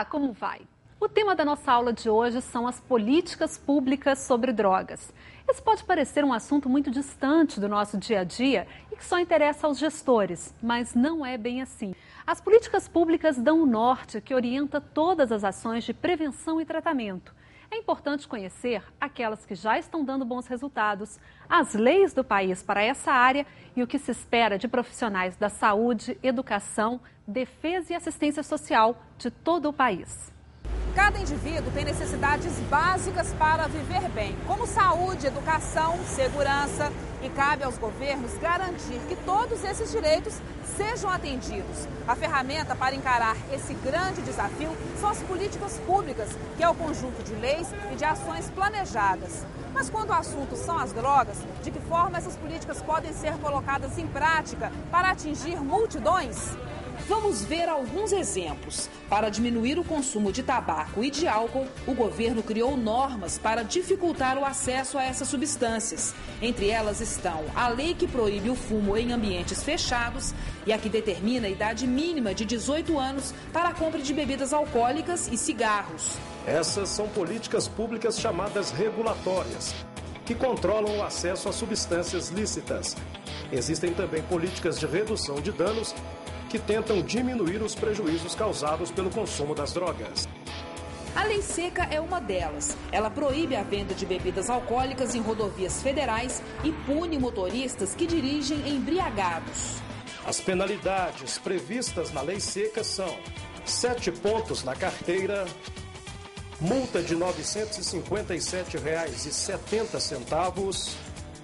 Olá, como vai? O tema da nossa aula de hoje são as políticas públicas sobre drogas. Esse pode parecer um assunto muito distante do nosso dia a dia e que só interessa aos gestores, mas não é bem assim. As políticas públicas dão o norte que orienta todas as ações de prevenção e tratamento. É importante conhecer aquelas que já estão dando bons resultados, as leis do país para essa área e o que se espera de profissionais da saúde, educação, defesa e assistência social de todo o país. Cada indivíduo tem necessidades básicas para viver bem, como saúde, educação, segurança. E cabe aos governos garantir que todos esses direitos sejam atendidos. A ferramenta para encarar esse grande desafio são as políticas públicas, que é o conjunto de leis e de ações planejadas. Mas quando o assunto são as drogas, de que forma essas políticas podem ser colocadas em prática para atingir multidões? Vamos ver alguns exemplos. Para diminuir o consumo de tabaco e de álcool, o governo criou normas para dificultar o acesso a essas substâncias. Entre elas estão a lei que proíbe o fumo em ambientes fechados e a que determina a idade mínima de 18 anos para a compra de bebidas alcoólicas e cigarros. Essas são políticas públicas chamadas regulatórias, que controlam o acesso a substâncias lícitas. Existem também políticas de redução de danos que tentam diminuir os prejuízos causados pelo consumo das drogas. A Lei Seca é uma delas. Ela proíbe a venda de bebidas alcoólicas em rodovias federais e pune motoristas que dirigem embriagados. As penalidades previstas na Lei Seca são 7 pontos na carteira, multa de R$ 957,70,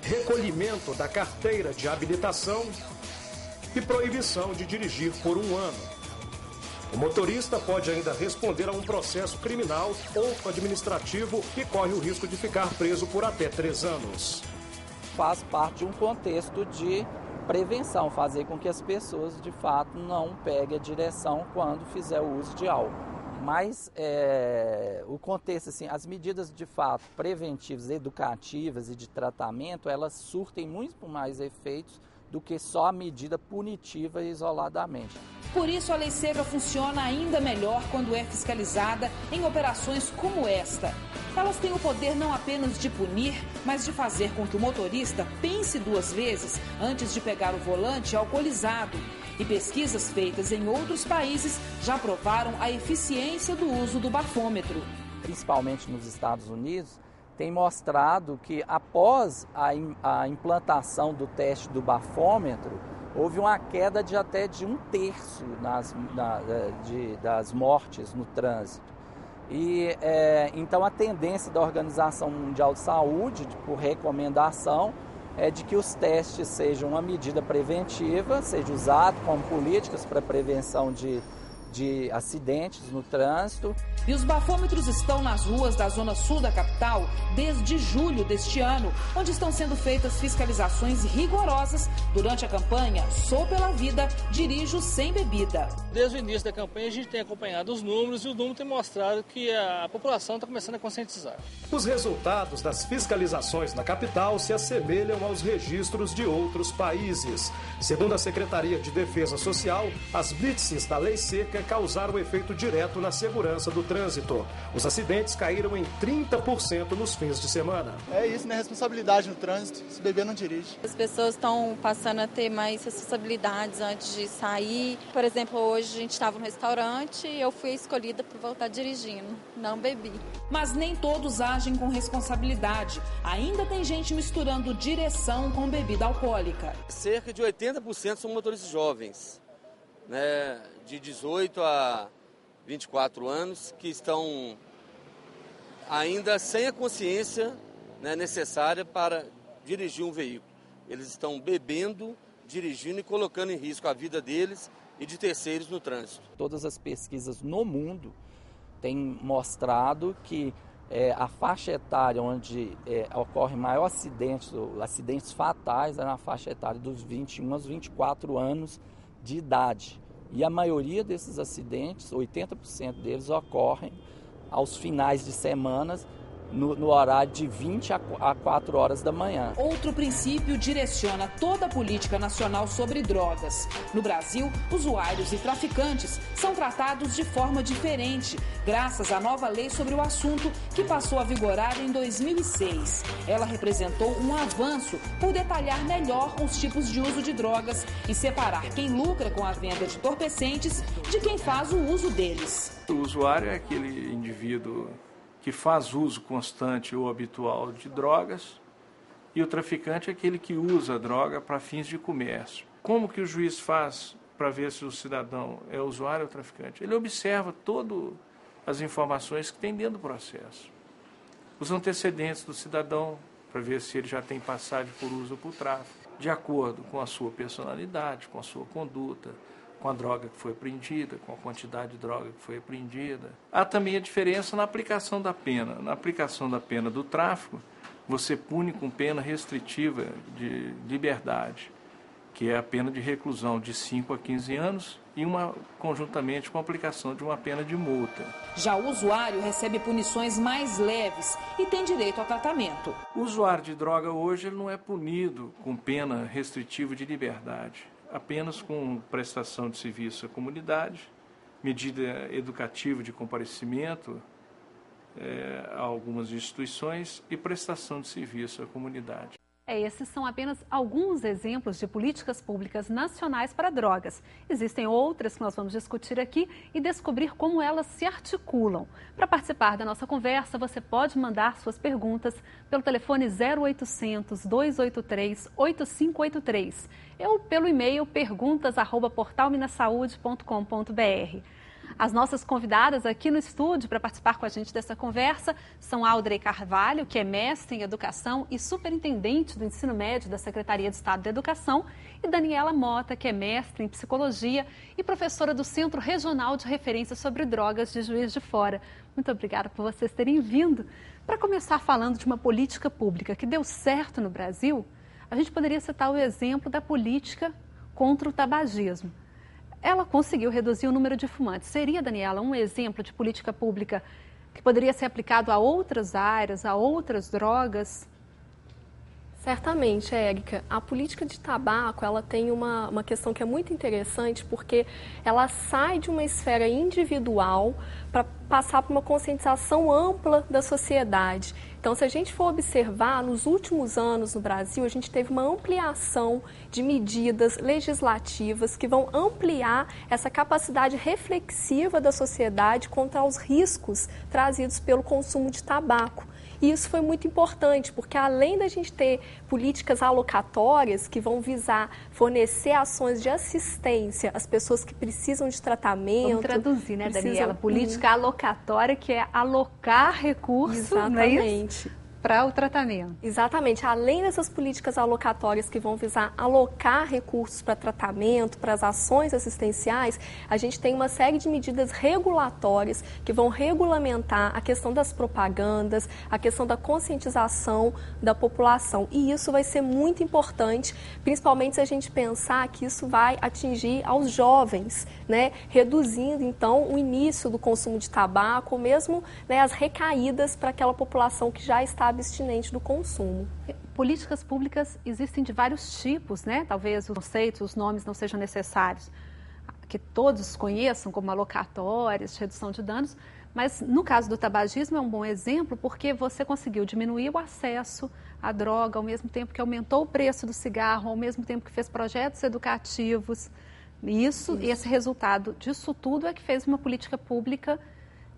recolhimento da carteira de habilitação e proibição de dirigir por 1 ano. O motorista pode ainda responder a um processo criminal ou administrativo e corre o risco de ficar preso por até 3 anos. Faz parte de um contexto de prevenção, fazer com que as pessoas, de fato, não peguem a direção quando fizer o uso de álcool. Mas o contexto, assim, as medidas, de fato, preventivas, educativas e de tratamento, elas surtem muito mais efeitos do que só a medida punitiva isoladamente. Por isso, a Lei Seca funciona ainda melhor quando é fiscalizada em operações como esta. Elas têm o poder não apenas de punir, mas de fazer com que o motorista pense 2 vezes antes de pegar o volante alcoolizado. E pesquisas feitas em outros países já provaram a eficiência do uso do bafômetro. Principalmente nos Estados Unidos, tem mostrado que após a implantação do teste do bafômetro, houve uma queda de até de 1/3 das mortes no trânsito. E então a tendência da Organização Mundial de Saúde, por recomendação, é de que os testes sejam uma medida preventiva, seja usado como políticas para prevenção de acidentes no trânsito. E os bafômetros estão nas ruas da zona sul da capital desde julho deste ano, onde estão sendo feitas fiscalizações rigorosas durante a campanha Sou pela Vida, Dirijo Sem Bebida. Desde o início da campanha a gente tem acompanhado os números e o número tem mostrado que a população está começando a conscientizar. Os resultados das fiscalizações na capital se assemelham aos registros de outros países. Segundo a Secretaria de Defesa Social, as blitzes da Lei Seca causaram efeito direto na segurança do trânsito. Os acidentes caíram em 30% nos fins de semana. É isso, né? Responsabilidade no trânsito. Se beber, não dirige. As pessoas estão passando a ter mais responsabilidades antes de sair. Por exemplo, hoje a gente estava no restaurante e eu fui escolhida para voltar dirigindo. Não bebi. Mas nem todos agem com responsabilidade. Ainda tem gente misturando direção com bebida alcoólica. Cerca de 80% são motoristas jovens, né? De 18 a 24 anos, que estão ainda sem a consciência, né, necessária para dirigir um veículo. Eles estão bebendo, dirigindo e colocando em risco a vida deles e de terceiros no trânsito. Todas as pesquisas no mundo têm mostrado que a faixa etária onde ocorre maior acidentes fatais é na faixa etária dos 21 aos 24 anos de idade. E a maioria desses acidentes, 80% deles, ocorrem aos finais de semanas no horário de 20 a 4 horas da manhã. Outro princípio direciona toda a política nacional sobre drogas. No Brasil, usuários e traficantes são tratados de forma diferente, graças à nova lei sobre o assunto que passou a vigorar em 2006. Ela representou um avanço por detalhar melhor os tipos de uso de drogas e separar quem lucra com a venda de entorpecentes de quem faz o uso deles. O usuário é aquele indivíduo que faz uso constante ou habitual de drogas, e o traficante é aquele que usa a droga para fins de comércio. Como que o juiz faz para ver se o cidadão é usuário ou traficante? Ele observa todas as informações que tem dentro do processo. Os antecedentes do cidadão, para ver se ele já tem passagem por uso ou por tráfico, de acordo com a sua personalidade, com a sua conduta, com a droga que foi apreendida, com a quantidade de droga que foi apreendida. Há também a diferença na aplicação da pena. Na aplicação da pena do tráfico, você pune com pena restritiva de liberdade, que é a pena de reclusão de 5 a 15 anos e conjuntamente com a aplicação de uma pena de multa. Já o usuário recebe punições mais leves e tem direito ao tratamento. O usuário de droga hoje ele não é punido com pena restritiva de liberdade, apenas com prestação de serviço à comunidade, medida educativa de comparecimento a algumas instituições e prestação de serviço à comunidade. Esses são apenas alguns exemplos de políticas públicas nacionais para drogas. Existem outras que nós vamos discutir aqui e descobrir como elas se articulam. Para participar da nossa conversa, você pode mandar suas perguntas pelo telefone 0800 283 8583 ou pelo e-mail perguntas@portalminasaude.com.br. As nossas convidadas aqui no estúdio para participar com a gente dessa conversa são Audrey Carvalho, que é mestre em Educação e superintendente do ensino médio da Secretaria de Estado da Educação, e Daniela Mota, que é mestre em Psicologia e professora do Centro Regional de Referência sobre Drogas de Juiz de Fora. Muito obrigada por vocês terem vindo. Para começar falando de uma política pública que deu certo no Brasil, a gente poderia citar o exemplo da política contra o tabagismo. Ela conseguiu reduzir o número de fumantes. Seria, Daniela, um exemplo de política pública que poderia ser aplicado a outras áreas, a outras drogas? Certamente, Érica. A política de tabaco, ela tem uma questão que é muito interessante, porque ela sai de uma esfera individual para passar por uma conscientização ampla da sociedade. Então, se a gente for observar, nos últimos anos no Brasil, a gente teve uma ampliação de medidas legislativas que vão ampliar essa capacidade reflexiva da sociedade contra os riscos trazidos pelo consumo de tabaco. E isso foi muito importante, porque além da gente ter políticas alocatórias que vão visar fornecer ações de assistência às pessoas que precisam de tratamento... Vamos traduzir, né, Daniela? Política alocatória, que é alocar recursos, não é isso? Para o tratamento. Exatamente. Além dessas políticas alocatórias que vão visar alocar recursos para tratamento, para as ações assistenciais, a gente tem uma série de medidas regulatórias que vão regulamentar a questão das propagandas, a questão da conscientização da população. E isso vai ser muito importante, principalmente se a gente pensar que isso vai atingir aos jovens, né? Reduzindo, então, o início do consumo de tabaco, ou mesmo, né, as recaídas para aquela população que já está abstinente do consumo. Políticas públicas existem de vários tipos, né? Talvez os conceitos, os nomes não sejam necessários, que todos conheçam, como alocatórias, redução de danos, mas no caso do tabagismo é um bom exemplo porque você conseguiu diminuir o acesso à droga ao mesmo tempo que aumentou o preço do cigarro, ao mesmo tempo que fez projetos educativos. E esse resultado disso tudo é que fez uma política pública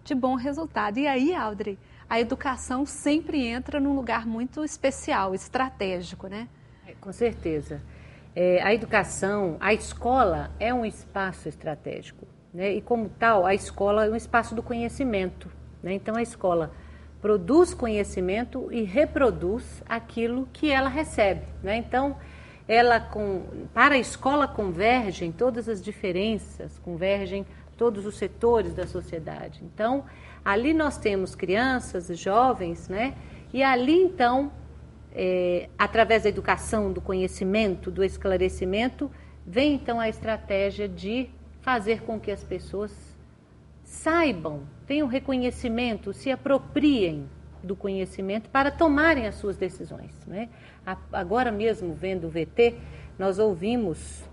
de bom resultado. E aí, Audrey, a educação sempre entra num lugar muito especial, estratégico, né? Com certeza. A educação, a escola é um espaço estratégico, né? E como tal, a escola é um espaço do conhecimento, né? Então a escola produz conhecimento e reproduz aquilo que ela recebe, né? Então, para a escola convergem todas as diferenças, convergem todos os setores da sociedade. Então, ali nós temos crianças, jovens, né? E ali, então, através da educação, do conhecimento, do esclarecimento, vem, então, a estratégia de fazer com que as pessoas saibam, tenham reconhecimento, se apropriem do conhecimento para tomarem as suas decisões, né? Agora mesmo, vendo o VT, nós ouvimos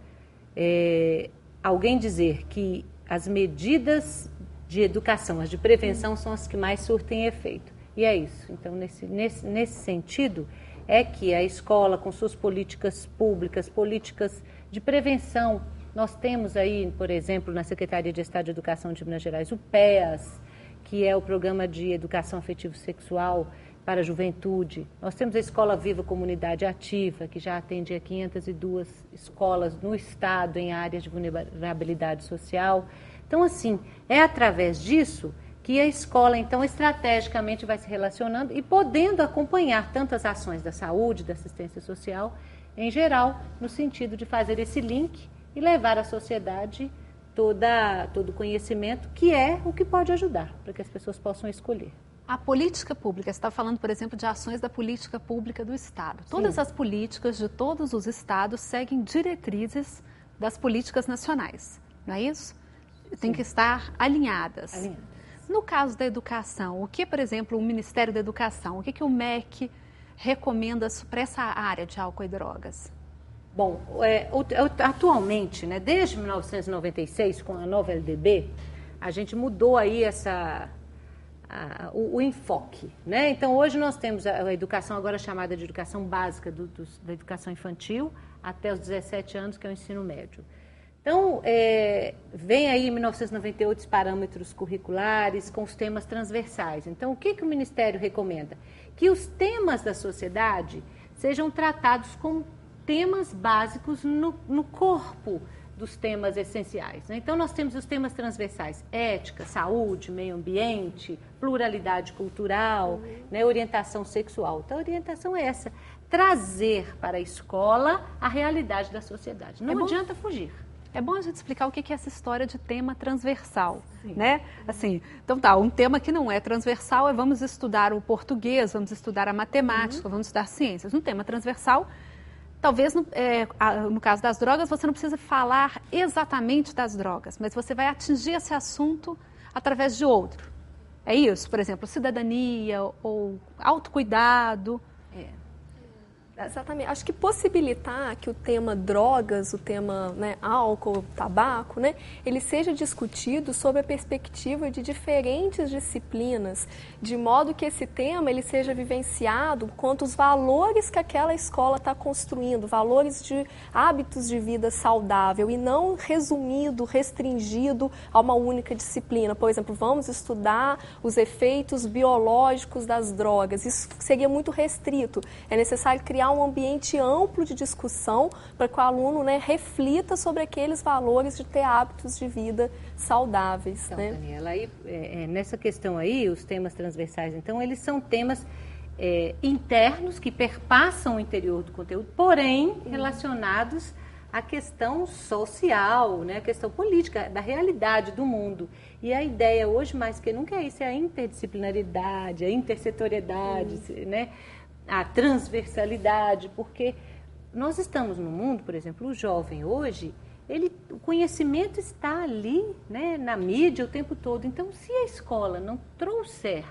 alguém dizer que as medidas de educação, as de prevenção, são as que mais surtem efeito. E é isso. Então, nesse sentido, é que a escola, com suas políticas públicas, políticas de prevenção, nós temos aí, por exemplo, na Secretaria de Estado de Educação de Minas Gerais, o PEAS, que é o Programa de Educação Afetivo-Sexual para a Juventude. Nós temos a Escola Viva Comunidade Ativa, que já atende a 502 escolas no estado em áreas de vulnerabilidade social. Então, assim, é através disso que a escola, então, estrategicamente vai se relacionando e podendo acompanhar tantas ações da saúde, da assistência social, em geral, no sentido de fazer esse link e levar à sociedade todo o conhecimento, que é o que pode ajudar para que as pessoas possam escolher. A política pública, você está falando, por exemplo, de ações da política pública do Estado. Sim. Todas as políticas de todos os estados seguem diretrizes das políticas nacionais, não é isso? Tem que estar alinhadas. No caso da educação, o que, por exemplo, o Ministério da Educação, o que o MEC recomenda para essa área de álcool e drogas? Bom, atualmente, né, desde 1996, com a nova LDB, a gente mudou aí o enfoque, né? Então, hoje nós temos a educação agora chamada de educação básica da educação infantil até os 17 anos, que é o ensino médio. Então, vem aí em 1998 os parâmetros curriculares com os temas transversais. Então, o que o Ministério recomenda? Que os temas da sociedade sejam tratados como temas básicos no corpo dos temas essenciais, né? Então, nós temos os temas transversais: ética, saúde, meio ambiente, pluralidade cultural, né, orientação sexual. Então, a orientação é essa, trazer para a escola a realidade da sociedade. Não adianta fugir. É bom a gente explicar o que é essa história de tema transversal, né? Assim, então tá, um tema que não é transversal é vamos estudar o português, vamos estudar a matemática, vamos estudar ciências. Um tema transversal, talvez no caso das drogas, você não precisa falar exatamente das drogas, mas você vai atingir esse assunto através de outro. É isso? Por exemplo, cidadania ou autocuidado. Exatamente. Acho que possibilitar que o tema drogas, o tema, né, álcool, tabaco, né, ele seja discutido sob a perspectiva de diferentes disciplinas, de modo que esse tema ele seja vivenciado quanto os valores que aquela escola está construindo, valores de hábitos de vida saudável e não resumido, restringido a uma única disciplina. Por exemplo, vamos estudar os efeitos biológicos das drogas. Isso seria muito restrito. É necessário criar um ambiente amplo de discussão para que o aluno, né, reflita sobre aqueles valores de ter hábitos de vida saudáveis. Então, né? Daniela, aí, nessa questão aí, os temas transversais, então, eles são temas internos que perpassam o interior do conteúdo, porém relacionados à questão social, né, a questão política, da realidade do mundo. E a ideia hoje, mais que nunca, é isso, é a interdisciplinaridade, a intersetoriedade, né, a transversalidade, porque nós estamos no mundo, por exemplo, o jovem hoje, o conhecimento está ali, né, na mídia o tempo todo. Então, se a escola não trouxer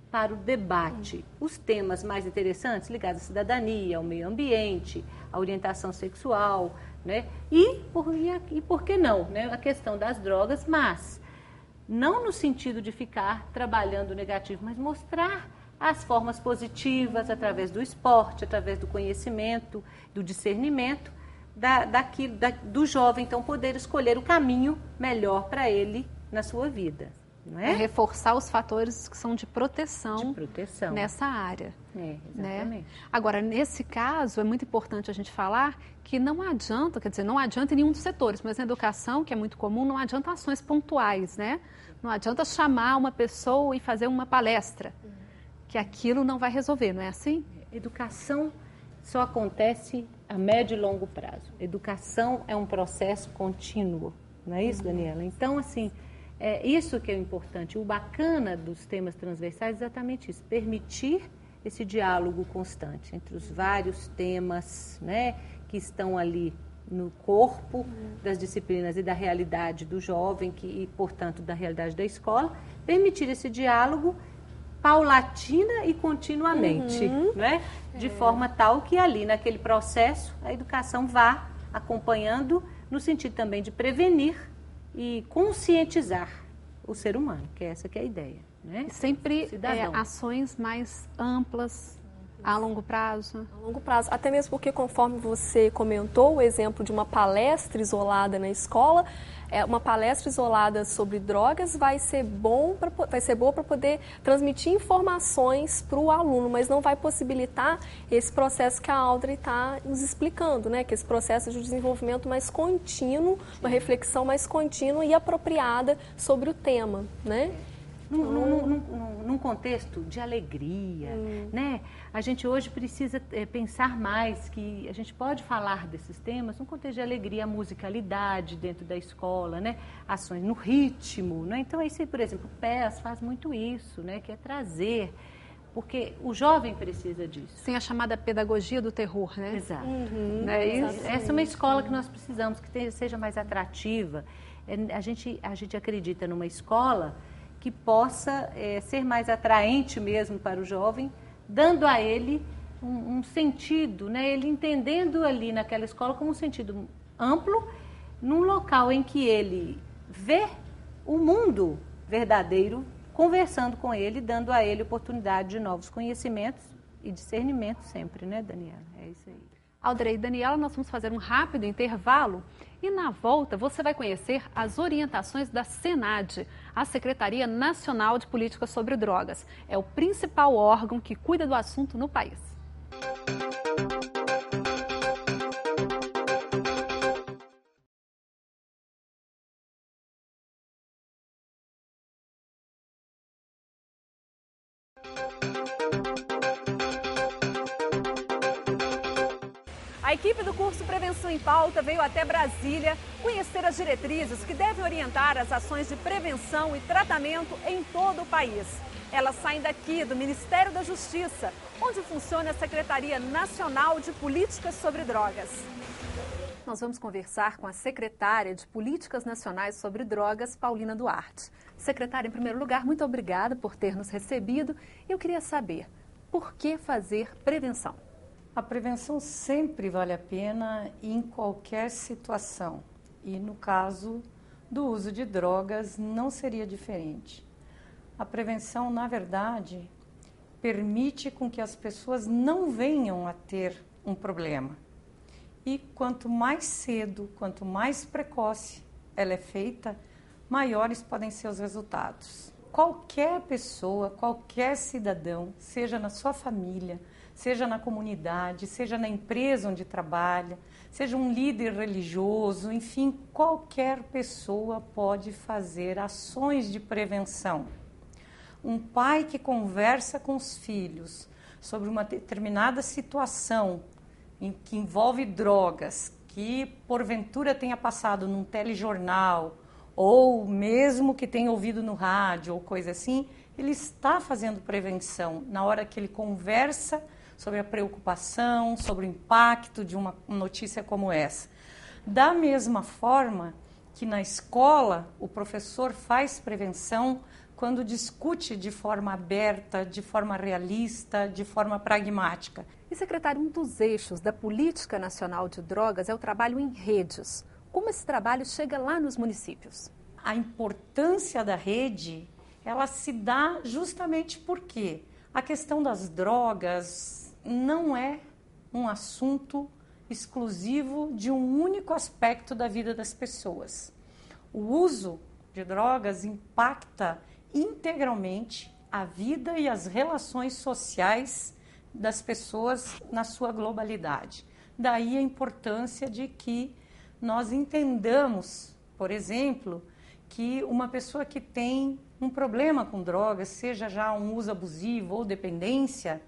para o debate os temas mais interessantes ligados à cidadania, ao meio ambiente, à orientação sexual, né, e por que não, né, a questão das drogas, mas não no sentido de ficar trabalhando o negativo, mas mostrar as formas positivas através do esporte, através do conhecimento, do discernimento, do jovem, então, poder escolher o caminho melhor para ele na sua vida. Não é? Reforçar os fatores que são de proteção nessa área. Exatamente. Né? Agora, nesse caso, é muito importante a gente falar que não adianta, quer dizer, não adianta em nenhum dos setores, mas na educação, que é muito comum, não adianta ações pontuais, né? Não adianta chamar uma pessoa e fazer uma palestra, que aquilo não vai resolver, não é assim? Educação só acontece a médio e longo prazo. Educação é um processo contínuo, não é isso, Daniela? Então, assim, é isso que é importante. O bacana dos temas transversais é exatamente isso, permitir esse diálogo constante entre os vários temas, né, que estão ali no corpo das disciplinas e da realidade do jovem, e, portanto, da realidade da escola, permitir esse diálogo paulatina e continuamente, né? De forma tal que ali naquele processo a educação vá acompanhando no sentido também de prevenir e conscientizar o ser humano, que essa que é a ideia, né? E sempre ações mais amplas, a longo prazo. A longo prazo, até mesmo porque conforme você comentou o exemplo de uma palestra isolada na escola, uma palestra isolada sobre drogas vai ser boa para poder transmitir informações para o aluno, mas não vai possibilitar esse processo que a Audrey está nos explicando, né? Que esse processo de desenvolvimento mais contínuo, uma reflexão mais contínua e apropriada sobre o tema, né? Num contexto de alegria, né? A gente hoje precisa pensar mais que a gente pode falar desses temas num contexto de alegria, a musicalidade dentro da escola, né? Ações no ritmo, né? Então, aí, por exemplo, o PES faz muito isso, né? Que é trazer, porque o jovem precisa disso. Sim, a chamada pedagogia do terror, né? Exato. Essa é uma escola que nós precisamos, que seja mais atrativa. A gente acredita numa escola que possa ser mais atraente mesmo para o jovem, dando a ele um sentido, né? Ele entendendo ali naquela escola como um sentido amplo, num local em que ele vê o mundo verdadeiro, conversando com ele, dando a ele oportunidade de novos conhecimentos e discernimento sempre, né, Daniela? É isso aí. Audrey e Daniela, nós vamos fazer um rápido intervalo e na volta você vai conhecer as orientações da SENAD, a Secretaria Nacional de Políticas sobre Drogas. É o principal órgão que cuida do assunto no país. A equipe do curso Prevenção em Pauta veio até Brasília conhecer as diretrizes que devem orientar as ações de prevenção e tratamento em todo o país. Elas saem daqui, do Ministério da Justiça, onde funciona a Secretaria Nacional de Políticas sobre Drogas. Nós vamos conversar com a secretária de Políticas Nacionais sobre Drogas, Paulina Duarte. Secretária, em primeiro lugar, muito obrigada por ter nos recebido. Eu queria saber, por que fazer prevenção? A prevenção sempre vale a pena em qualquer situação. E no caso do uso de drogas não seria diferente. A prevenção, na verdade, permite com que as pessoas não venham a ter um problema. E quanto mais cedo, quanto mais precoce ela é feita, maiores podem ser os resultados. Qualquer pessoa, qualquer cidadão, seja na sua família, seja na comunidade, seja na empresa onde trabalha, seja um líder religioso, enfim, qualquer pessoa pode fazer ações de prevenção. Um pai que conversa com os filhos sobre uma determinada situação que envolve drogas, que porventura tenha passado num telejornal, ou mesmo que tenha ouvido no rádio, ou coisa assim, ele está fazendo prevenção na hora que ele conversa sobre a preocupação, sobre o impacto de uma notícia como essa. Da mesma forma que na escola o professor faz prevenção quando discute de forma aberta, de forma realista, de forma pragmática. E, secretário, um dos eixos da Política Nacional de Drogas é o trabalho em redes. Como esse trabalho chega lá nos municípios? A importância da rede, ela se dá justamente porque a questão das drogas não é um assunto exclusivo de um único aspecto da vida das pessoas. O uso de drogas impacta integralmente a vida e as relações sociais das pessoas na sua globalidade. Daí a importância de que nós entendamos, por exemplo, que uma pessoa que tem um problema com drogas, seja já um uso abusivo ou dependência,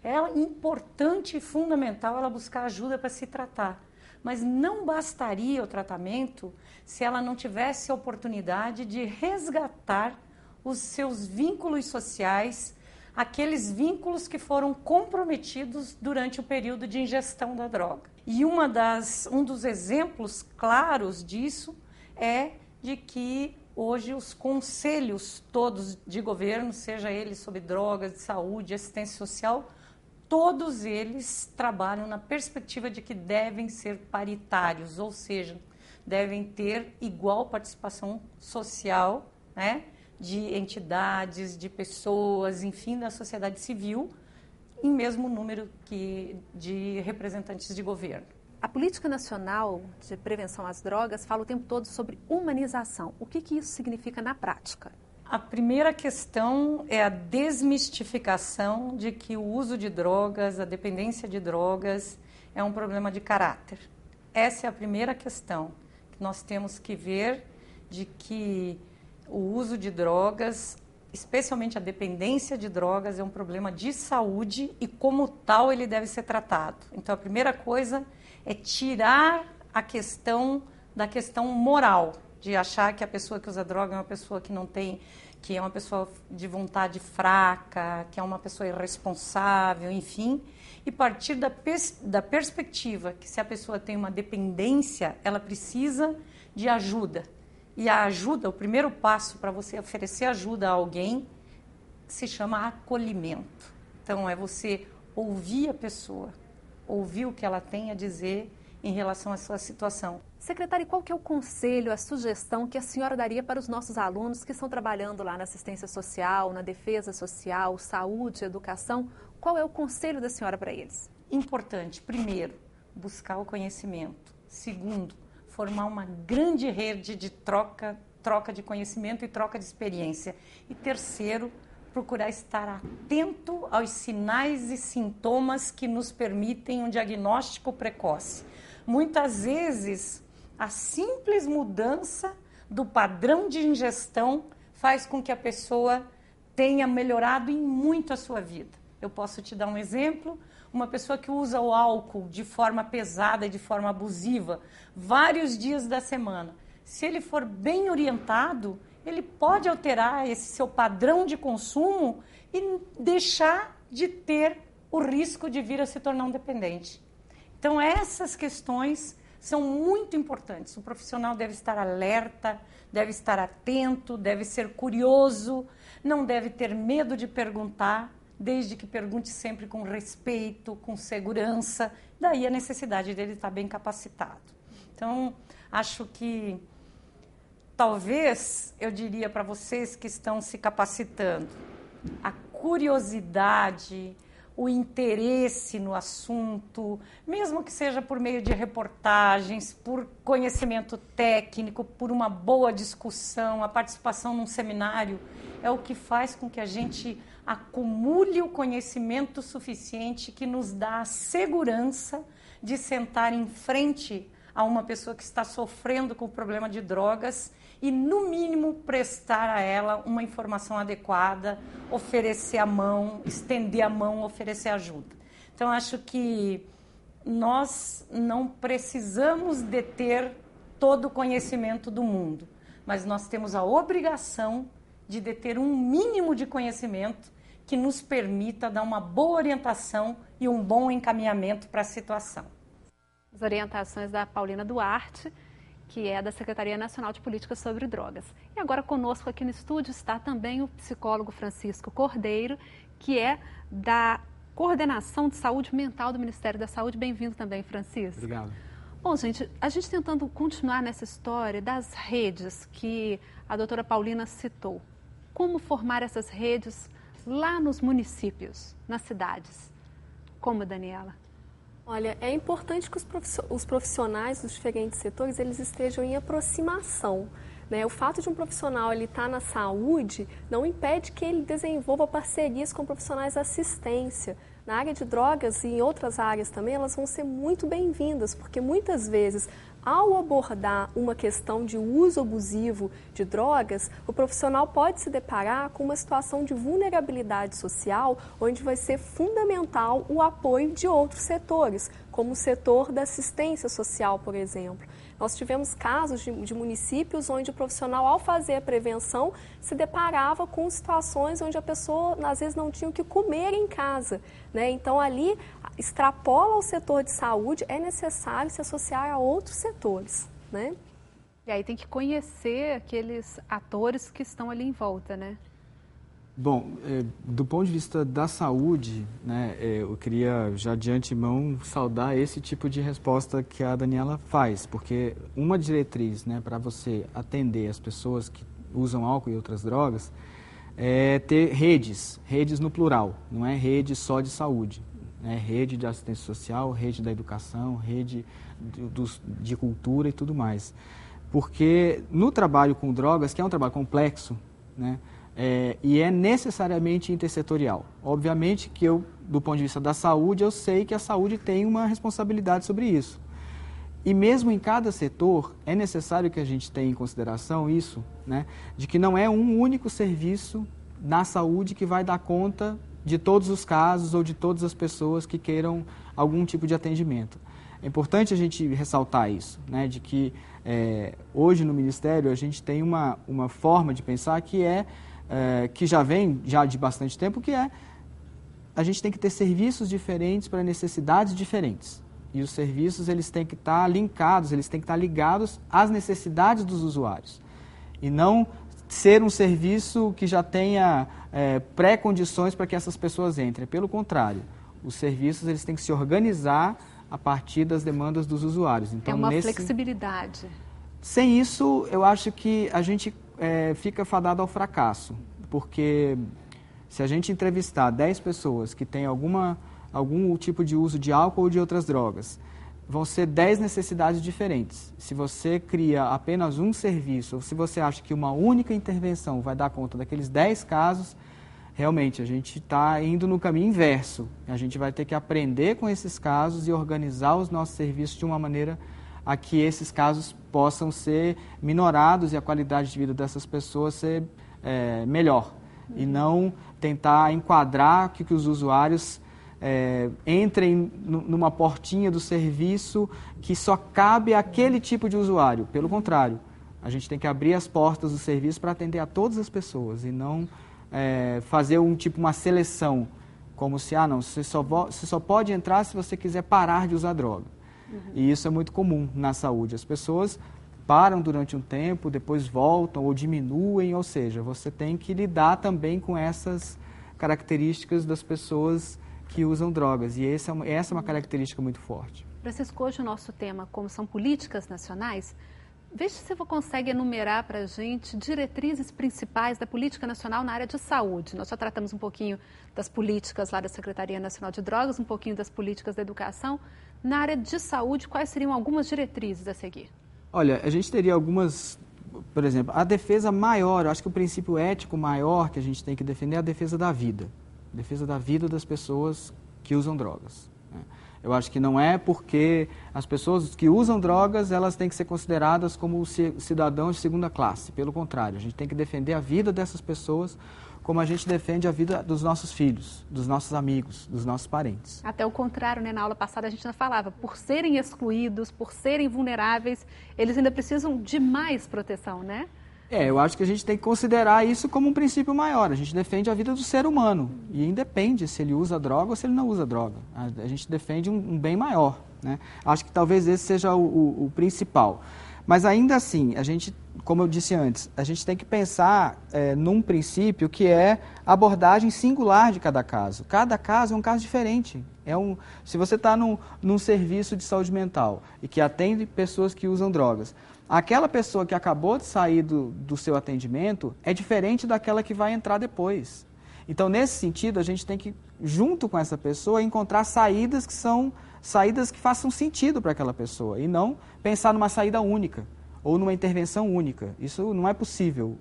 é importante e fundamental ela buscar ajuda para se tratar. Mas não bastaria o tratamento se ela não tivesse a oportunidade de resgatar os seus vínculos sociais, aqueles vínculos que foram comprometidos durante o período de ingestão da droga. E um dos exemplos claros disso é de que hoje os conselhos todos de governo, seja eles sobre drogas, de saúde, assistência social, todos eles trabalham na perspectiva de que devem ser paritários, ou seja, devem ter igual participação social, né, de entidades, de pessoas, enfim, da sociedade civil, em mesmo número de representantes de governo. A Política Nacional de Prevenção às Drogas fala o tempo todo sobre humanização. O que isso significa na prática? A primeira questão é a desmistificação de que o uso de drogas, a dependência de drogas, é um problema de caráter. Essa é a primeira questão que nós temos que ver, de que o uso de drogas, especialmente a dependência de drogas, é um problema de saúde e, como tal, ele deve ser tratado. Então, a primeira coisa é tirar a questão da questão moral, de achar que a pessoa que usa droga é uma pessoa que não tem, que é uma pessoa de vontade fraca, que é uma pessoa irresponsável, enfim, e partir da perspectiva que se a pessoa tem uma dependência, ela precisa de ajuda. E a ajuda, o primeiro passo para você oferecer ajuda a alguém, se chama acolhimento. Então, é você ouvir a pessoa, ouvir o que ela tem a dizer em relação à sua situação. Secretária, qual que é o conselho, a sugestão que a senhora daria para os nossos alunos que estão trabalhando lá na assistência social, na defesa social, saúde, educação? Qual é o conselho da senhora para eles? Importante, primeiro, buscar o conhecimento. Segundo, formar uma grande rede de troca de conhecimento e troca de experiência. E terceiro, procurar estar atento aos sinais e sintomas que nos permitem um diagnóstico precoce. Muitas vezes, a simples mudança do padrão de ingestão faz com que a pessoa tenha melhorado em muito a sua vida. Eu posso te dar um exemplo. Uma pessoa que usa o álcool de forma pesada e de forma abusiva vários dias da semana, se ele for bem orientado, ele pode alterar esse seu padrão de consumo e deixar de ter o risco de vir a se tornar um dependente. Então, essas questões são muito importantes. O profissional deve estar alerta, deve estar atento, deve ser curioso, não deve ter medo de perguntar, desde que pergunte sempre com respeito, com segurança. Daí a necessidade dele estar bem capacitado. Então, acho que talvez eu diria para vocês que estão se capacitando, a curiosidade, o interesse no assunto, mesmo que seja por meio de reportagens, por conhecimento técnico, por uma boa discussão, a participação num seminário, é o que faz com que a gente acumule o conhecimento suficiente que nos dá a segurança de sentar em frente a uma pessoa que está sofrendo com o problema de drogas e, no mínimo, prestar a ela uma informação adequada, oferecer a mão, estender a mão, oferecer ajuda. Então, acho que nós não precisamos deter todo o conhecimento do mundo, mas nós temos a obrigação de deter um mínimo de conhecimento que nos permita dar uma boa orientação e um bom encaminhamento para a situação. As orientações da Paulina Duarte, que é da Secretaria Nacional de Políticas sobre Drogas. E agora conosco aqui no estúdio está também o psicólogo Francisco Cordeiro, que é da Coordenação de Saúde Mental do Ministério da Saúde. Bem-vindo também, Francisco. Obrigado. Bom, gente, a gente tentando continuar nessa história das redes que a doutora Paulina citou. Como formar essas redes lá nos municípios, nas cidades? Como, Daniela? Olha, é importante que os profissionais dos diferentes setores eles estejam em aproximação. Né? O fato de um profissional estar na saúde não impede que ele desenvolva parcerias com profissionais da assistência. Na área de drogas e em outras áreas também, elas vão ser muito bem-vindas, porque muitas vezes, ao abordar uma questão de uso abusivo de drogas, o profissional pode se deparar com uma situação de vulnerabilidade social, onde vai ser fundamental o apoio de outros setores, como o setor da assistência social, por exemplo. Nós tivemos casos de municípios onde o profissional, ao fazer a prevenção, se deparava com situações onde a pessoa, às vezes, não tinha o que comer em casa. Né? Então, ali, extrapola ao setor de saúde, é necessário se associar a outros setores. Né? E aí tem que conhecer aqueles atores que estão ali em volta, né? Bom, do ponto de vista da saúde, né, eu queria já de antemão saudar esse tipo de resposta que a Daniela faz, porque uma diretriz, né, para você atender as pessoas que usam álcool e outras drogas é ter redes no plural, não é rede só de saúde, né, rede de assistência social, rede da educação, rede de cultura e tudo mais. Porque no trabalho com drogas, que é um trabalho complexo, né, e é necessariamente intersetorial. Obviamente que eu, do ponto de vista da saúde, eu sei que a saúde tem uma responsabilidade sobre isso. E mesmo em cada setor, é necessário que a gente tenha em consideração isso, né, de que não é um único serviço na saúde que vai dar conta de todos os casos ou de todas as pessoas que queiram algum tipo de atendimento. É importante a gente ressaltar isso, né, de que hoje no Ministério a gente tem uma forma de pensar que já vem de bastante tempo, que a gente tem que ter serviços diferentes para necessidades diferentes. E os serviços eles têm que estar linkados, eles têm que estar ligados às necessidades dos usuários. E não ser um serviço que já tenha pré-condições para que essas pessoas entrem. Pelo contrário, os serviços eles têm que se organizar a partir das demandas dos usuários. Então, é uma flexibilidade. Sem isso, eu acho que a gente fica fadado ao fracasso, porque se a gente entrevistar 10 pessoas que têm algum tipo de uso de álcool ou de outras drogas, vão ser 10 necessidades diferentes. Se você cria apenas um serviço, ou se você acha que uma única intervenção vai dar conta daqueles 10 casos, realmente a gente está indo no caminho inverso. A gente vai ter que aprender com esses casos e organizar os nossos serviços de uma maneira a que esses casos possam ser minorados e a qualidade de vida dessas pessoas ser melhor. E não tentar enquadrar que os usuários entrem numa portinha do serviço que só cabe àquele tipo de usuário. Pelo contrário, a gente tem que abrir as portas do serviço para atender a todas as pessoas e não fazer uma seleção, como se, você só pode entrar se você quiser parar de usar droga. E isso é muito comum na saúde. As pessoas param durante um tempo, depois voltam ou diminuem, ou seja, você tem que lidar também com essas características das pessoas que usam drogas. E essa é uma característica muito forte. Francisco, hoje o nosso tema, como são políticas nacionais, veja se você consegue enumerar para a gente diretrizes principais da política nacional na área de saúde. Nós já tratamos um pouquinho das políticas lá da Secretaria Nacional de Drogas, um pouquinho das políticas da educação. Na área de saúde, quais seriam algumas diretrizes a seguir? Olha, a gente teria algumas, por exemplo, a defesa maior, eu acho que o princípio ético maior que a gente tem que defender é a defesa da vida. A defesa da vida das pessoas que usam drogas. Eu acho que não é porque as pessoas que usam drogas, elas têm que ser consideradas como cidadãos de segunda classe. Pelo contrário, a gente tem que defender a vida dessas pessoas como a gente defende a vida dos nossos filhos, dos nossos amigos, dos nossos parentes. Até o contrário, né? Na aula passada a gente ainda falava, por serem excluídos, por serem vulneráveis, eles ainda precisam de mais proteção, né? Eu acho que a gente tem que considerar isso como um princípio maior. A gente defende a vida do ser humano e independe se ele usa droga ou se ele não usa droga. A gente defende um bem maior, né? Acho que talvez esse seja o principal. Mas ainda assim, a gente, como eu disse antes, a gente tem que pensar num princípio que é a abordagem singular de cada caso. Cada caso é um caso diferente. Se você está num serviço de saúde mental e que atende pessoas que usam drogas, aquela pessoa que acabou de sair do seu atendimento é diferente daquela que vai entrar depois. Então, nesse sentido, a gente tem que, junto com essa pessoa, encontrar saídas que são saídas que façam sentido para aquela pessoa e não pensar numa saída única ou numa intervenção única. Isso não é possível.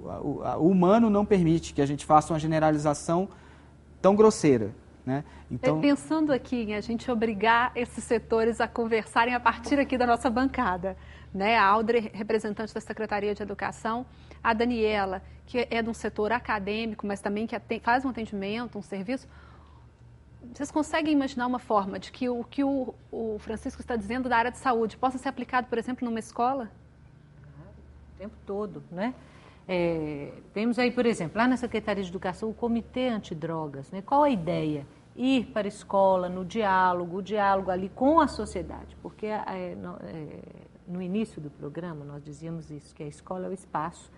O humano não permite que a gente faça uma generalização tão grosseira, né? Então, pensando aqui em a gente obrigar esses setores a conversarem a partir aqui da nossa bancada, né? A Audrey, representante da Secretaria de Educação, a Daniela, que é de um setor acadêmico, mas também que faz um atendimento, um serviço. Vocês conseguem imaginar uma forma de que o que o Francisco está dizendo da área de saúde possa ser aplicado, por exemplo, numa escola? O tempo todo, né? Temos aí, por exemplo, lá na Secretaria de Educação, o Comitê Antidrogas, né? Qual a ideia? Ir para a escola, no diálogo, o diálogo ali com a sociedade, porque no início do programa, nós dizíamos isso, que a escola é o espaço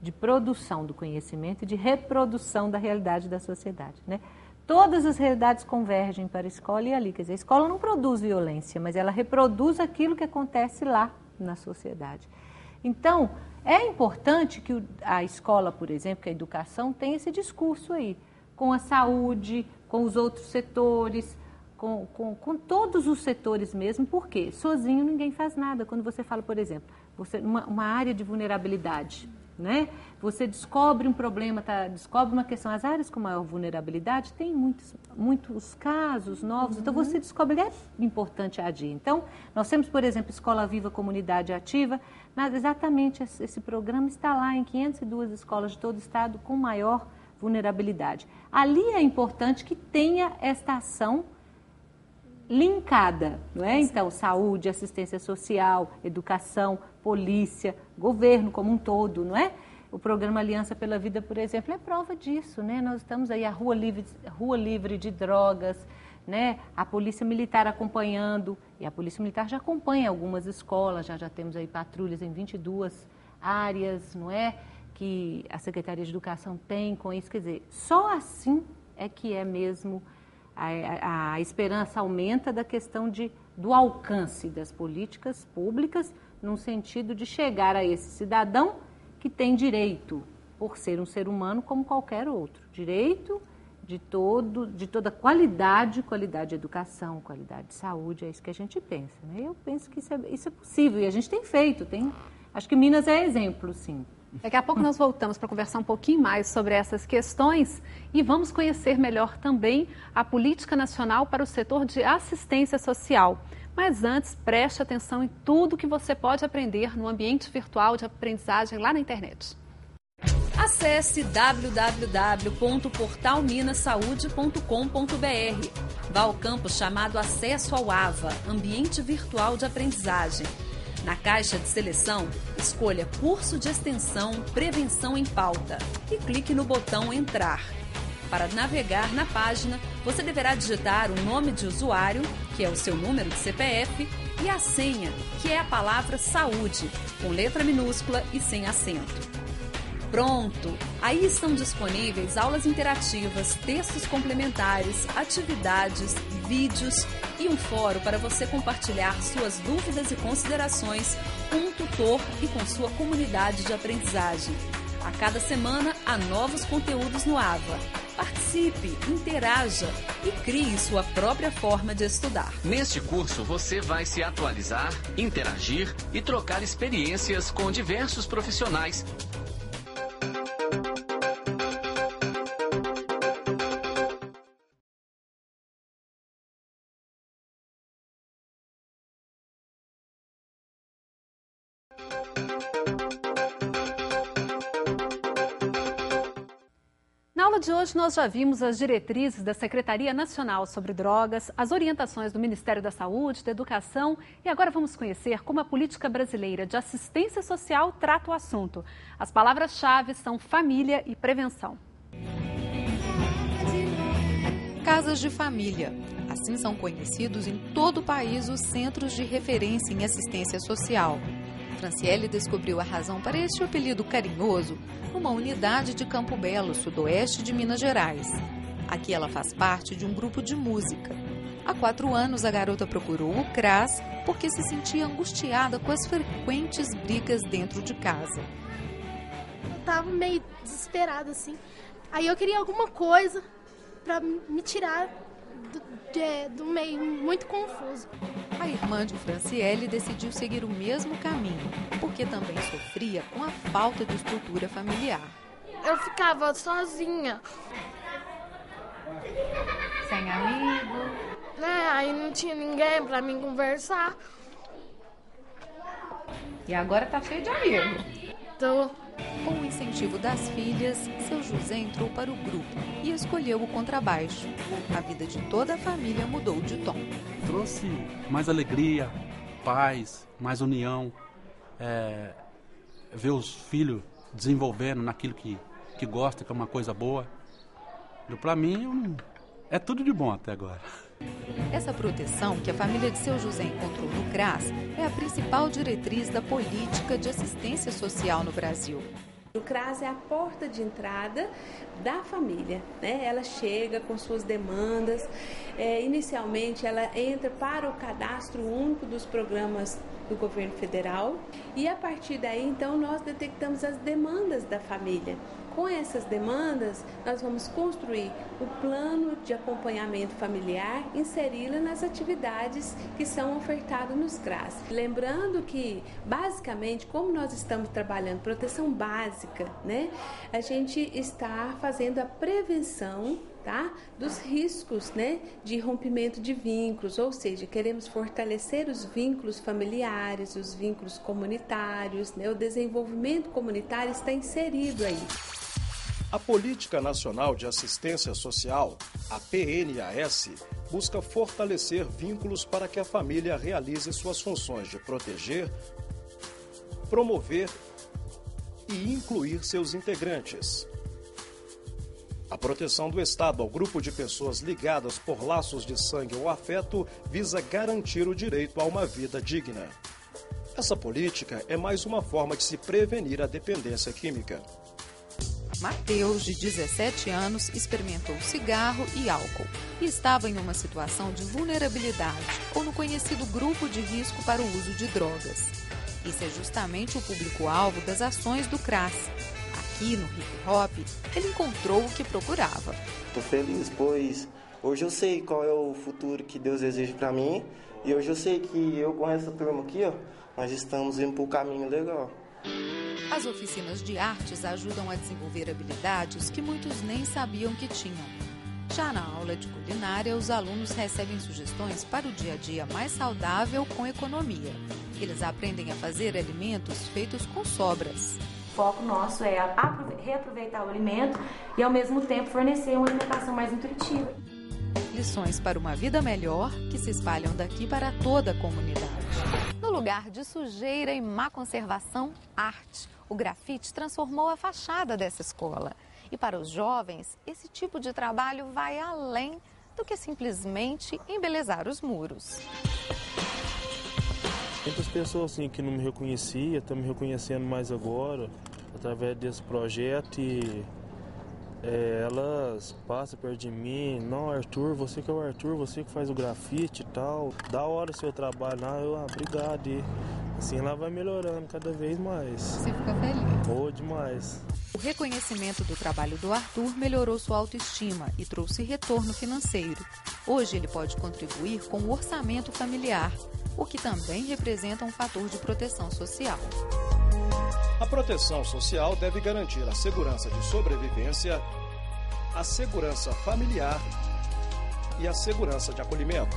de produção do conhecimento e de reprodução da realidade da sociedade, né? Todas as realidades convergem para a escola e ali, quer dizer, a escola não produz violência, mas ela reproduz aquilo que acontece lá na sociedade. Então, é importante que a escola, por exemplo, que a educação tenha esse discurso aí, com a saúde, com os outros setores, com todos os setores mesmo, porque sozinho ninguém faz nada. Quando você fala, por exemplo, uma área de vulnerabilidade, né? Você descobre um problema, descobre uma questão. As áreas com maior vulnerabilidade têm muitos casos novos, então você descobre, é importante agir. Então, nós temos, por exemplo, Escola Viva Comunidade Ativa, exatamente esse programa está lá em 502 escolas de todo o estado com maior vulnerabilidade. Ali é importante que tenha esta ação linkada, não é? Então, saúde, assistência social, educação, polícia, governo como um todo, não é? O programa Aliança pela Vida, por exemplo, é prova disso, né? Nós estamos aí, a Rua Livre de Drogas, né? A Polícia Militar acompanhando, e a Polícia Militar já acompanha algumas escolas, já temos aí patrulhas em 22 áreas, não é? Que a Secretaria de Educação tem com isso, quer dizer, só assim é que é mesmo... A esperança aumenta da questão do alcance das políticas públicas no sentido de chegar a esse cidadão que tem direito, por ser um ser humano como qualquer outro. Direito de toda qualidade de educação, qualidade de saúde, é isso que a gente pensa, né? Eu penso que isso é possível e a gente tem feito, acho que Minas é exemplo, sim. Daqui a pouco nós voltamos para conversar um pouquinho mais sobre essas questões e vamos conhecer melhor também a Política Nacional para o setor de assistência social. Mas antes, preste atenção em tudo que você pode aprender no ambiente virtual de aprendizagem lá na internet. Acesse www.portalminasaude.com.br. Vá ao campo chamado Acesso ao AVA, Ambiente Virtual de Aprendizagem. Na caixa de seleção, escolha Curso de Extensão Prevenção em Pauta e clique no botão Entrar. Para navegar na página, você deverá digitar o nome de usuário, que é o seu número de CPF, e a senha, que é a palavra saúde, com letra minúscula e sem acento. Pronto! Aí estão disponíveis aulas interativas, textos complementares, atividades, vídeos e um fórum para você compartilhar suas dúvidas e considerações com um tutor e com sua comunidade de aprendizagem. A cada semana há novos conteúdos no AVA. Participe, interaja e crie sua própria forma de estudar. Neste curso, você vai se atualizar, interagir e trocar experiências com diversos profissionais. Na aula de hoje, nós já vimos as diretrizes da Secretaria Nacional sobre Drogas, as orientações do Ministério da Saúde, da Educação e agora vamos conhecer como a política brasileira de assistência social trata o assunto. As palavras-chave são família e prevenção. Casas de família. Assim são conhecidos em todo o país os centros de referência em assistência social. Franciele descobriu a razão para este apelido carinhoso numa unidade de Campo Belo, sudoeste de Minas Gerais. Aqui ela faz parte de um grupo de música. Há 4 anos, a garota procurou o CRAS porque se sentia angustiada com as frequentes brigas dentro de casa. Eu estava meio desesperada, assim. Aí eu queria alguma coisa para me tirar do meio muito confuso. A irmã de Franciele decidiu seguir o mesmo caminho, porque também sofria com a falta de estrutura familiar. Eu ficava sozinha. Sem amigo. Né? Aí não tinha ninguém pra mim conversar. E agora tá cheio de amigo. Tô. Com o incentivo das filhas, seu José entrou para o grupo e escolheu o contrabaixo. A vida de toda a família mudou de tom. Trouxe mais alegria, paz, mais união, ver os filhos desenvolvendo naquilo que gosta, que é uma coisa boa. Para mim, é tudo de bom até agora. Essa proteção que a família de seu José encontrou no CRAS é a principal diretriz da política de assistência social no Brasil. O CRAS é a porta de entrada da família, né? Ela chega com suas demandas, inicialmente ela entra para o cadastro único dos programas do governo federal e a partir daí então nós detectamos as demandas da família. Com essas demandas, nós vamos construir o plano de acompanhamento familiar, inseri-la nas atividades que são ofertadas nos CRAS. Lembrando que, basicamente, como nós estamos trabalhando proteção básica, né, a gente está fazendo a prevenção, tá, dos riscos, né, de rompimento de vínculos, ou seja, queremos fortalecer os vínculos familiares, os vínculos comunitários, né, o desenvolvimento comunitário está inserido aí. A Política Nacional de Assistência Social, a PNAS, busca fortalecer vínculos para que a família realize suas funções de proteger, promover e incluir seus integrantes. A proteção do Estado ao grupo de pessoas ligadas por laços de sangue ou afeto visa garantir o direito a uma vida digna. Essa política é mais uma forma de se prevenir a dependência química. Mateus, de 17 anos, experimentou cigarro e álcool e estava em uma situação de vulnerabilidade ou no conhecido grupo de risco para o uso de drogas. Esse é justamente o público-alvo das ações do CRAS. Aqui no hip hop, ele encontrou o que procurava. Estou feliz, pois hoje eu sei qual é o futuro que Deus deseja para mim e hoje eu sei que eu com essa turma aqui, nós estamos indo para o caminho legal. As oficinas de artes ajudam a desenvolver habilidades que muitos nem sabiam que tinham. Já na aula de culinária, os alunos recebem sugestões para o dia a dia mais saudável com economia. Eles aprendem a fazer alimentos feitos com sobras. O foco nosso é reaproveitar o alimento e, ao mesmo tempo, fornecer uma alimentação mais nutritiva. Lições para uma vida melhor que se espalham daqui para toda a comunidade. No lugar de sujeira e má conservação, arte. O grafite transformou a fachada dessa escola. E para os jovens, esse tipo de trabalho vai além do que simplesmente embelezar os muros. Muitas pessoas assim, que não me reconheciam, estão me reconhecendo mais agora, através desse projeto e elas passam perto de mim. Não, Arthur, você que é o Arthur, você que faz o grafite e tal. Da hora o seu trabalho lá, obrigado. E assim ela vai melhorando cada vez mais. Você fica feliz? Boa demais. O reconhecimento do trabalho do Arthur melhorou sua autoestima e trouxe retorno financeiro. Hoje ele pode contribuir com o orçamento familiar, o que também representa um fator de proteção social. A proteção social deve garantir a segurança de sobrevivência, a segurança familiar e a segurança de acolhimento.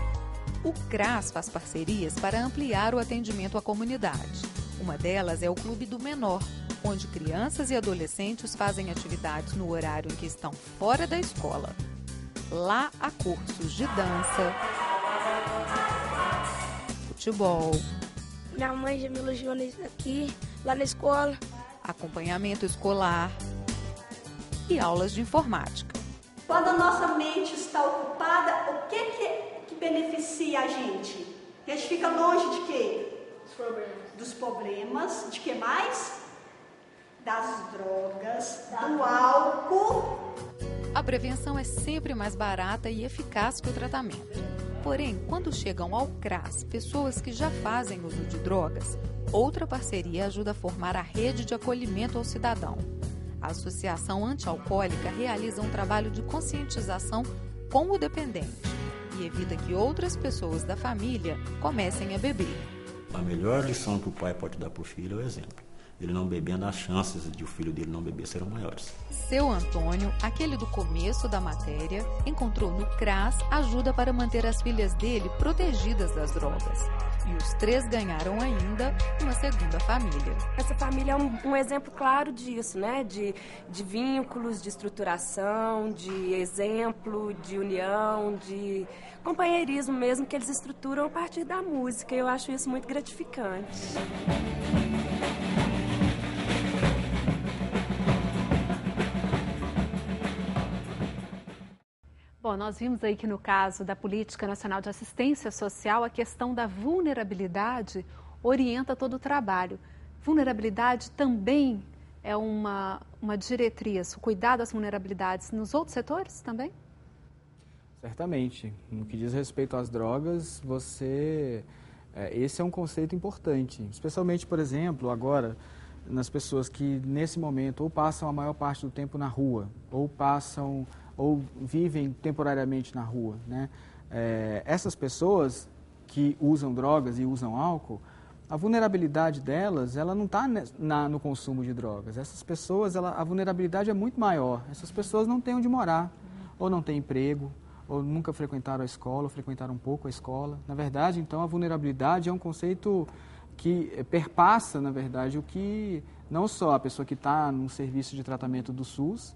O CRAS faz parcerias para ampliar o atendimento à comunidade. Uma delas é o Clube do Menor, onde crianças e adolescentes fazem atividades no horário em que estão fora da escola. Lá há cursos de dança, futebol. Minha mãe já me elogiou aqui, lá na escola. Acompanhamento escolar e aulas de informática. Quando a nossa mente está ocupada, o que beneficia a gente? A gente fica longe de quê? Dos problemas. De que mais? Das drogas, do álcool. A prevenção é sempre mais barata e eficaz que o tratamento. Porém, quando chegam ao CRAS pessoas que já fazem uso de drogas, outra parceria ajuda a formar a rede de acolhimento ao cidadão. A Associação Antialcoólica realiza um trabalho de conscientização com o dependente e evita que outras pessoas da família comecem a beber. A melhor lição que o pai pode dar para o filho é o exemplo. Ele não bebendo, as chances de o filho dele não beber serão maiores. Seu Antônio, aquele do começo da matéria, encontrou no CRAS ajuda para manter as filhas dele protegidas das drogas. E os 3 ganharam ainda uma segunda família. Essa família é um exemplo claro disso, né? De vínculos, de estruturação, de exemplo, de união, de companheirismo mesmo, que eles estruturam a partir da música. Eu acho isso muito gratificante. Bom, nós vimos aí que no caso da Política Nacional de Assistência Social, a questão da vulnerabilidade orienta todo o trabalho. Vulnerabilidade também é uma diretriz, o cuidado das vulnerabilidades nos outros setores também? Certamente. No que diz respeito às drogas, esse é um conceito importante, especialmente, por exemplo, agora, nas pessoas que nesse momento ou passam a maior parte do tempo na rua, ou vivem temporariamente na rua, né? Essas pessoas que usam drogas e usam álcool, a vulnerabilidade delas, ela não está no consumo de drogas. Essas pessoas, a vulnerabilidade é muito maior. Essas pessoas não têm onde morar, ou não têm emprego, ou nunca frequentaram a escola, ou frequentaram um pouco a escola. Na verdade, então, a vulnerabilidade é um conceito que perpassa, na verdade, não só a pessoa que está num serviço de tratamento do SUS,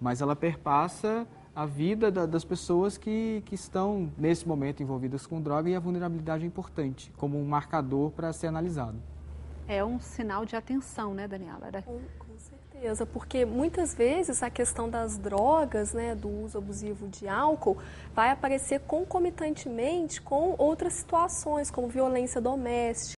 mas ela perpassa a vida das pessoas que estão, nesse momento, envolvidas com droga, e a vulnerabilidade é importante, como um marcador para ser analisado. É um sinal de atenção, né, Daniela? Com certeza, porque muitas vezes a questão das drogas, né, do uso abusivo de álcool, vai aparecer concomitantemente com outras situações, como violência doméstica,